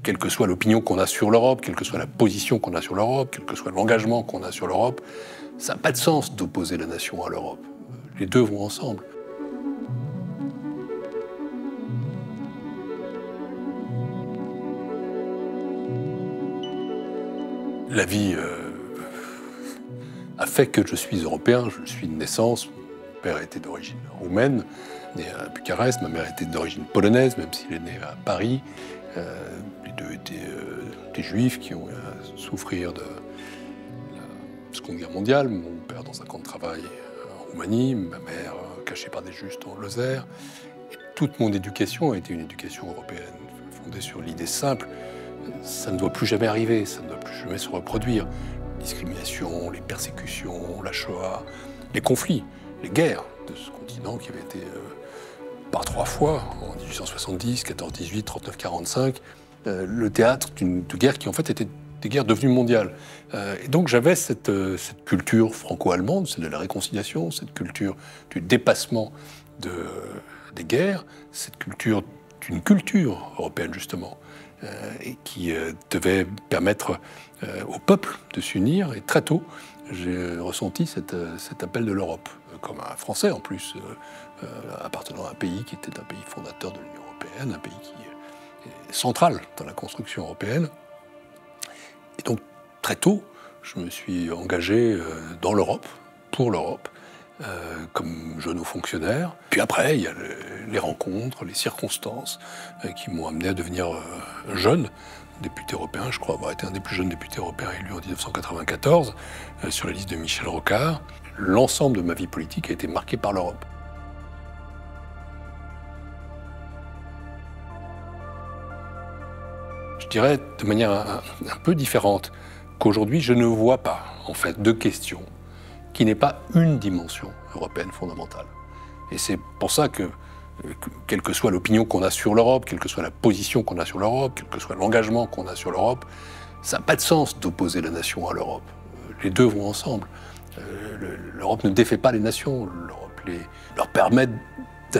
quelle que soit l'opinion qu'on a sur l'Europe, quelle que soit la position qu'on a sur l'Europe, quel que soit l'engagement qu'on a sur l'Europe, ça n'a pas de sens d'opposer la nation à l'Europe. Les deux vont ensemble. La vie a fait que je suis européen, je le suis de naissance. Mon père était d'origine roumaine, né à Bucarest. Ma mère était d'origine polonaise, même s'il est né à Paris. Les deux étaient des juifs qui ont eu à souffrir de la Seconde Guerre mondiale. Mon père dans un camp de travail en Roumanie, ma mère cachée par des Justes en Lozère. Et toute mon éducation a été une éducation européenne, fondée sur l'idée simple. Ça ne doit plus jamais arriver, ça ne doit plus jamais se reproduire. Les discriminations, les persécutions, la Shoah, les conflits, les guerres de ce continent qui avait été par 3 fois, en 1870, 14-18, 39-45, le théâtre de guerres qui en fait étaient des guerres devenues mondiales. Et donc j'avais cette culture franco-allemande, celle de la réconciliation, cette culture du dépassement des guerres, cette culture d'une culture européenne justement, et qui devait permettre au peuple de s'unir. Et très tôt, j'ai ressenti cet appel de l'Europe, comme un Français en plus, appartenant à un pays qui était un pays fondateur de l'Union européenne, un pays qui est central dans la construction européenne. Et donc, très tôt, je me suis engagé dans l'Europe, pour l'Europe, comme jeune haut fonctionnaire. Puis après, il y a les rencontres, les circonstances qui m'ont amené à devenir jeune député européen. Je crois avoir été un des plus jeunes députés européens élus en 1994, sur la liste de Michel Rocard. L'ensemble de ma vie politique a été marqué par l'Europe. Je dirais de manière un peu différente qu'aujourd'hui, je ne vois pas, en fait, de question qui n'est pas une dimension européenne fondamentale. Et c'est pour ça que, quelle que soit l'opinion qu'on a sur l'Europe, quelle que soit la position qu'on a sur l'Europe, quel que soit l'engagement qu'on a sur l'Europe, ça n'a pas de sens d'opposer la nation à l'Europe. Les deux vont ensemble. L'Europe ne défait pas les nations, l'Europe leur permet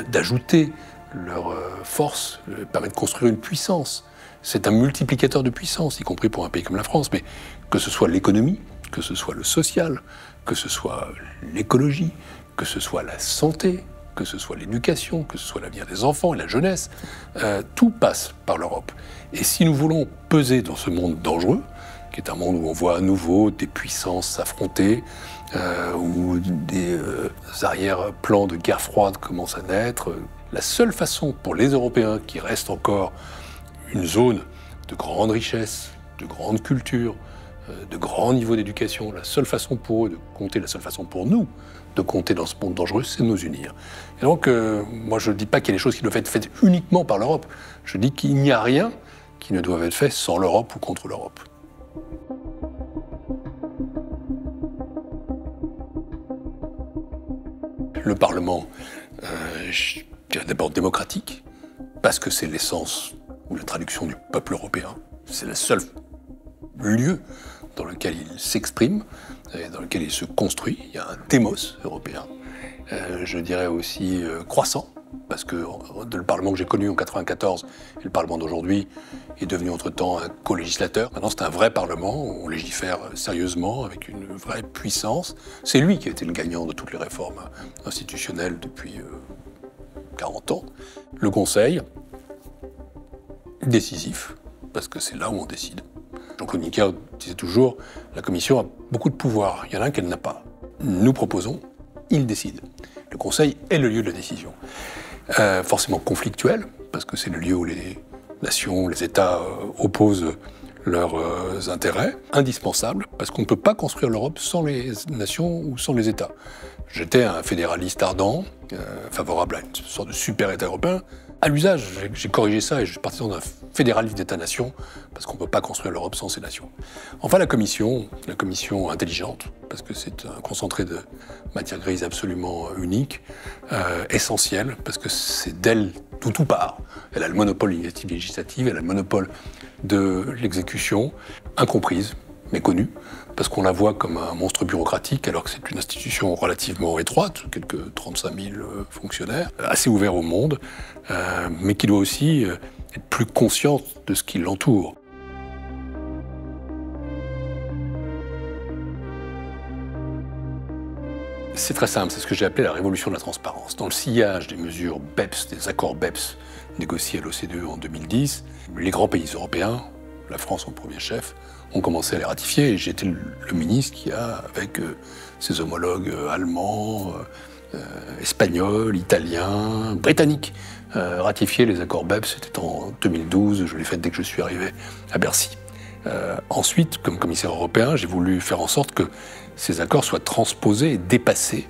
d'ajouter leur force, permet de construire une puissance. C'est un multiplicateur de puissance, y compris pour un pays comme la France, mais que ce soit l'économie, que ce soit le social, que ce soit l'écologie, que ce soit la santé, que ce soit l'éducation, que ce soit l'avenir des enfants et la jeunesse, tout passe par l'Europe. Et si nous voulons peser dans ce monde dangereux, qui est un monde où on voit à nouveau des puissances s'affronter, où des arrière-plans de guerre froide commencent à naître, la seule façon pour les Européens, qui restent encore une zone de grande richesse, de grande culture, de grand niveau d'éducation, la seule façon pour eux de compter, la seule façon pour nous de compter dans ce monde dangereux, c'est de nous unir. Et donc, moi, je ne dis pas qu'il y a des choses qui doivent être faites uniquement par l'Europe. Je dis qu'il n'y a rien qui ne doit être fait sans l'Europe ou contre l'Europe. Le Parlement, je dirais d'abord démocratique, parce que c'est l'essence ou la traduction du peuple européen. C'est le seul lieu dans lequel il s'exprime et dans lequel il se construit. Il y a un démos européen. Je dirais aussi croissant, parce que le Parlement que j'ai connu en 1994 et le Parlement d'aujourd'hui est devenu entre-temps un co-législateur. Maintenant, c'est un vrai Parlement, on légifère sérieusement, avec une vraie puissance. C'est lui qui a été le gagnant de toutes les réformes institutionnelles depuis 40 ans. Le Conseil, décisif, parce que c'est là où on décide. Jean-Claude Juncker disait toujours, la Commission a beaucoup de pouvoir, il y en a un qu'elle n'a pas. Nous proposons, il décide. Le Conseil est le lieu de la décision. Forcément conflictuel, parce que c'est le lieu où les nations, les États opposent leurs intérêts. Indispensable, parce qu'on ne peut pas construire l'Europe sans les nations ou sans les États. J'étais un fédéraliste ardent, favorable à une sorte de super-État européen. À l'usage, j'ai corrigé ça et je suis parti dans un fédéralisme d'États-nations, parce qu'on ne peut pas construire l'Europe sans ces nations. Enfin, la commission intelligente, parce que c'est un concentré de matière grise absolument unique, essentiel, parce que c'est d'elle d'où tout part. Elle a le monopole de l'initiative législative, elle a le monopole de l'exécution, incomprise, méconnue, parce qu'on la voit comme un monstre bureaucratique, alors que c'est une institution relativement étroite, quelques 35 000 fonctionnaires, assez ouvert au monde, mais qui doit aussi être plus consciente de ce qui l'entoure. C'est très simple, c'est ce que j'ai appelé la révolution de la transparence. Dans le sillage des mesures BEPS, des accords BEPS négociés à l'OCDE en 2010, les grands pays européens, la France en premier chef, ont commencé à les ratifier et j'étais le ministre qui a, avec ses homologues allemands, espagnols, italiens, britanniques, ratifié les accords BEPS. C'était en 2012, je l'ai fait dès que je suis arrivé à Bercy. Ensuite, comme commissaire européen, j'ai voulu faire en sorte que ces accords soient transposés et dépassés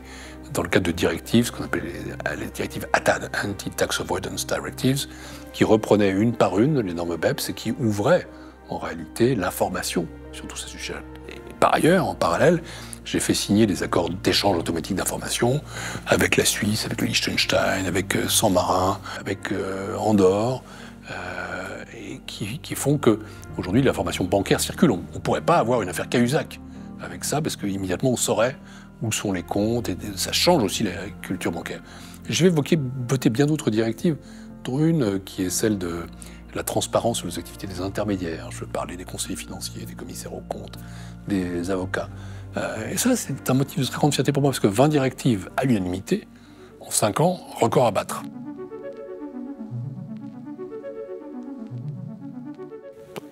dans le cadre de directives, ce qu'on appelle les directives ATAD, Anti-Tax Avoidance Directives, qui reprenaient une par une les normes BEPS et qui ouvraient en réalité l'information sur tous ces sujets. Et par ailleurs, en parallèle, j'ai fait signer des accords d'échange automatique d'informations avec la Suisse, avec le Liechtenstein, avec San Marin, avec Andorre, et qui font qu'aujourd'hui l'information bancaire circule. On ne pourrait pas avoir une affaire Cahuzac avec ça, parce qu'immédiatement on saurait où sont les comptes, et ça change aussi la culture bancaire. Je vais voter bien d'autres directives, dont une qui est celle de la transparence sur les activités des intermédiaires. Je veux parler des conseillers financiers, des commissaires aux comptes, des avocats. Et ça, c'est un motif de très grande fierté pour moi, parce que 20 directives à l'unanimité, en 5 ans, record à battre.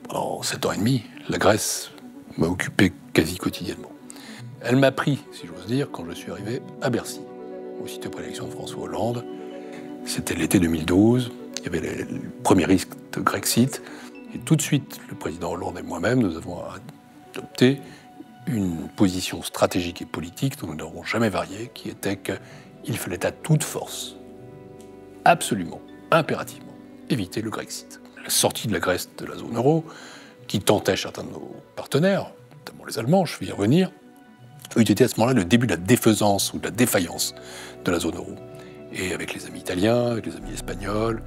Pendant 7 ans et demi, la Grèce m'a occupé quasi quotidiennement. Elle m'a pris, si j'ose dire, quand je suis arrivé à Bercy, aussitôt après l'élection de François Hollande. C'était l'été 2012, il y avait les premiers risques de Grexit, et tout de suite, le président Hollande et moi-même, nous avons adopté une position stratégique et politique dont nous n'aurons jamais varié, qui était qu'il fallait à toute force, absolument, impérativement, éviter le Grexit. La sortie de la Grèce de la zone euro, qui tentait certains de nos partenaires, notamment les Allemands, je vais y revenir, eût été à ce moment-là le début de la défaisance ou de la défaillance de la zone euro. Et avec les amis italiens, avec les amis espagnols,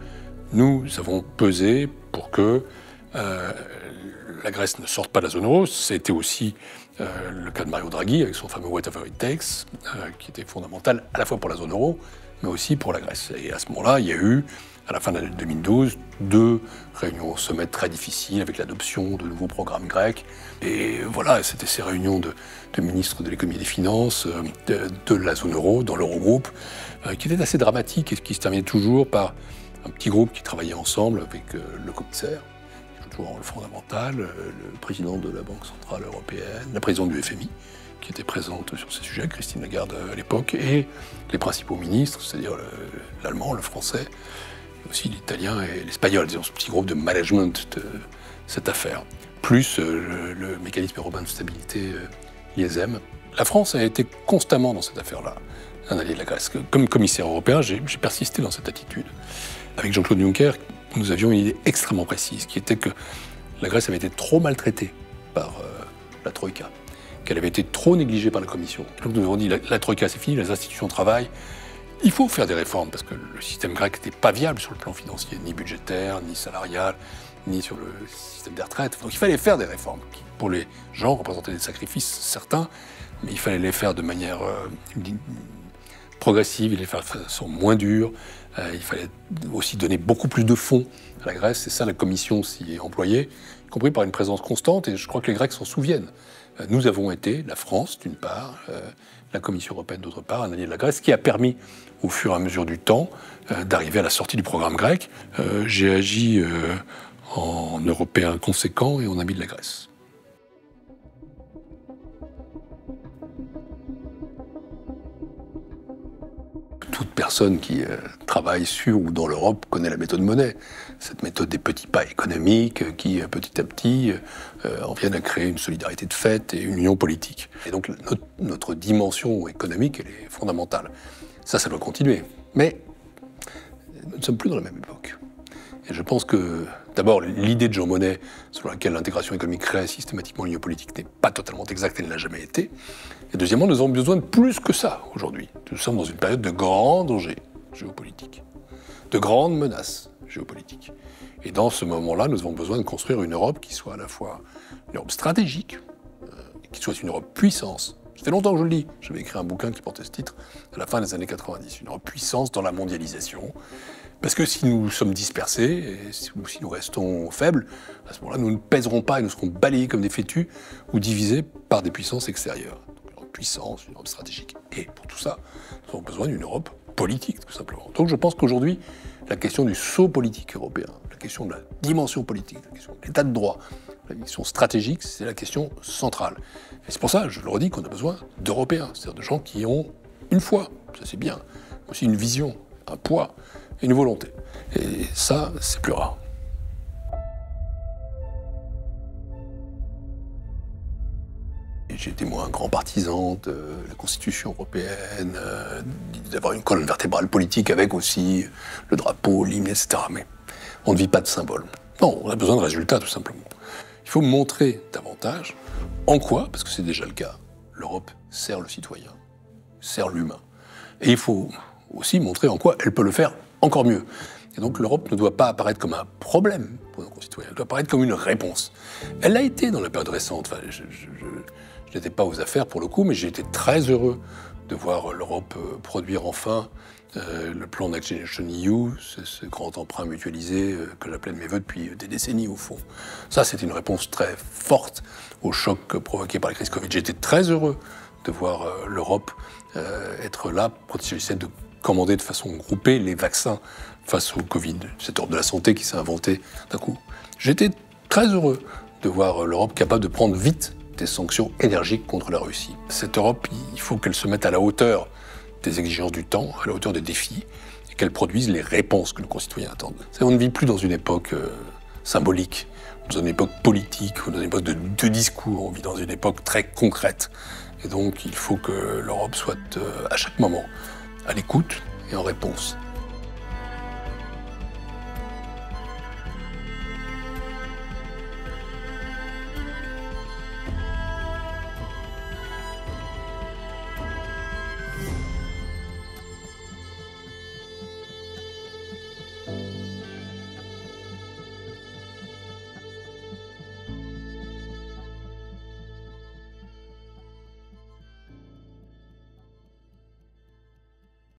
nous avons pesé pour que la Grèce ne sorte pas de la zone euro. C'était aussi le cas de Mario Draghi avec son fameux Whatever It Takes, qui était fondamental à la fois pour la zone euro, mais aussi pour la Grèce. Et à ce moment-là, il y a eu, à la fin de l'année 2012, 2 réunions au sommet très difficiles avec l'adoption de nouveaux programmes grecs. Et voilà, c'était ces réunions de ministres de l'économie et des finances de la zone euro, dans l'Eurogroupe, qui étaient assez dramatiques et qui se terminaient toujours par un petit groupe qui travaillait ensemble avec le commissaire, qui joue toujours un rôle fondamental, le président de la Banque Centrale Européenne, la présidente du FMI, qui était présente sur ces sujets, Christine Lagarde à l'époque, et les principaux ministres, c'est-à-dire l'allemand, le français, aussi l'italien et l'espagnol, disons, ce petit groupe de management de cette affaire, plus le mécanisme européen de stabilité, l'ISM. La France a été constamment dans cette affaire-là, un allié de la Grèce. Comme commissaire européen, j'ai persisté dans cette attitude. Avec Jean-Claude Juncker, nous avions une idée extrêmement précise, qui était que la Grèce avait été trop maltraitée par la Troïka, qu'elle avait été trop négligée par la Commission. Donc nous avons dit, la Troïka c'est fini, les institutions travaillent, il faut faire des réformes, parce que le système grec n'était pas viable sur le plan financier, ni budgétaire, ni salarial, ni sur le système des retraites. Donc il fallait faire des réformes, qui pour les gens représentaient des sacrifices certains, mais il fallait les faire de manière progressive, il fallait les faire de façon moins dure, il fallait aussi donner beaucoup plus de fonds à la Grèce, c'est ça la Commission s'y est employée, y compris par une présence constante, et je crois que les Grecs s'en souviennent. Nous avons été, la France d'une part, la Commission européenne d'autre part, un allié de la Grèce, qui a permis au fur et à mesure du temps d'arriver à la sortie du programme grec. J'ai agi en Européen conséquent et en ami de la Grèce. Toute personne qui travaille sur ou dans l'Europe connaît la méthode Monnet. Cette méthode des petits pas économiques qui, petit à petit, en viennent à créer une solidarité de fait et une union politique. Et donc notre dimension économique, elle est fondamentale. Ça doit continuer. Mais nous ne sommes plus dans la même époque. Et je pense que, d'abord, l'idée de Jean Monnet, selon laquelle l'intégration économique crée systématiquement l'union politique, n'est pas totalement exacte, elle ne l'a jamais été. Et deuxièmement, nous avons besoin de plus que ça aujourd'hui. Nous sommes dans une période de grand danger géopolitique, de grandes menaces géopolitiques. Et dans ce moment-là, nous avons besoin de construire une Europe qui soit à la fois une Europe stratégique, qui soit une Europe puissance. Ça fait longtemps que je le dis. J'avais écrit un bouquin qui portait ce titre à la fin des années 90. Une Europe puissance dans la mondialisation, Parce que si nous sommes dispersés, et si nous restons faibles, à ce moment-là, nous ne pèserons pas et nous serons balayés comme des fétus ou divisés par des puissances extérieures. Une puissance, une Europe stratégique. Et pour tout ça, nous avons besoin d'une Europe politique, tout simplement. Donc je pense qu'aujourd'hui, la question du saut politique européen, la question de la dimension politique, la question de l'état de droit, la question stratégique, c'est la question centrale. Et c'est pour ça, je le redis, qu'on a besoin d'Européens, c'est-à-dire de gens qui ont une foi, ça c'est bien, aussi une vision, un poids et une volonté. Et ça, c'est plus rare. J'ai été, moi, un grand partisan de la Constitution européenne, d'avoir une colonne vertébrale politique avec aussi le drapeau, l'hymne, etc. Mais on ne vit pas de symboles. Non, on a besoin de résultats, tout simplement. Il faut montrer davantage en quoi, parce que c'est déjà le cas, l'Europe sert le citoyen, sert l'humain. Et il faut aussi montrer en quoi elle peut le faire encore mieux. Et donc l'Europe ne doit pas apparaître comme un problème pour nos concitoyens, elle doit apparaître comme une réponse. Elle l'a été dans la période récente. Enfin, je n'étais pas aux affaires pour le coup, mais j'ai été très heureux de voir l'Europe produire enfin le plan Next Generation EU, ce grand emprunt mutualisé que j'appelais de mes voeux depuis des décennies au fond. Ça, c'était une réponse très forte au choc provoqué par la crise Covid. J'étais très heureux de voir l'Europe être là quand il s'agissait de commander de façon groupée les vaccins face au Covid, cet ordre de la santé qui s'est inventé d'un coup. J'étais très heureux de voir l'Europe capable de prendre vite des sanctions énergiques contre la Russie. Cette Europe, il faut qu'elle se mette à la hauteur des exigences du temps, à la hauteur des défis, et qu'elle produise les réponses que nos concitoyens attendent. On ne vit plus dans une époque symbolique, dans une époque politique, ou dans une époque de discours, on vit dans une époque très concrète. Et donc il faut que l'Europe soit à chaque moment à l'écoute et en réponse.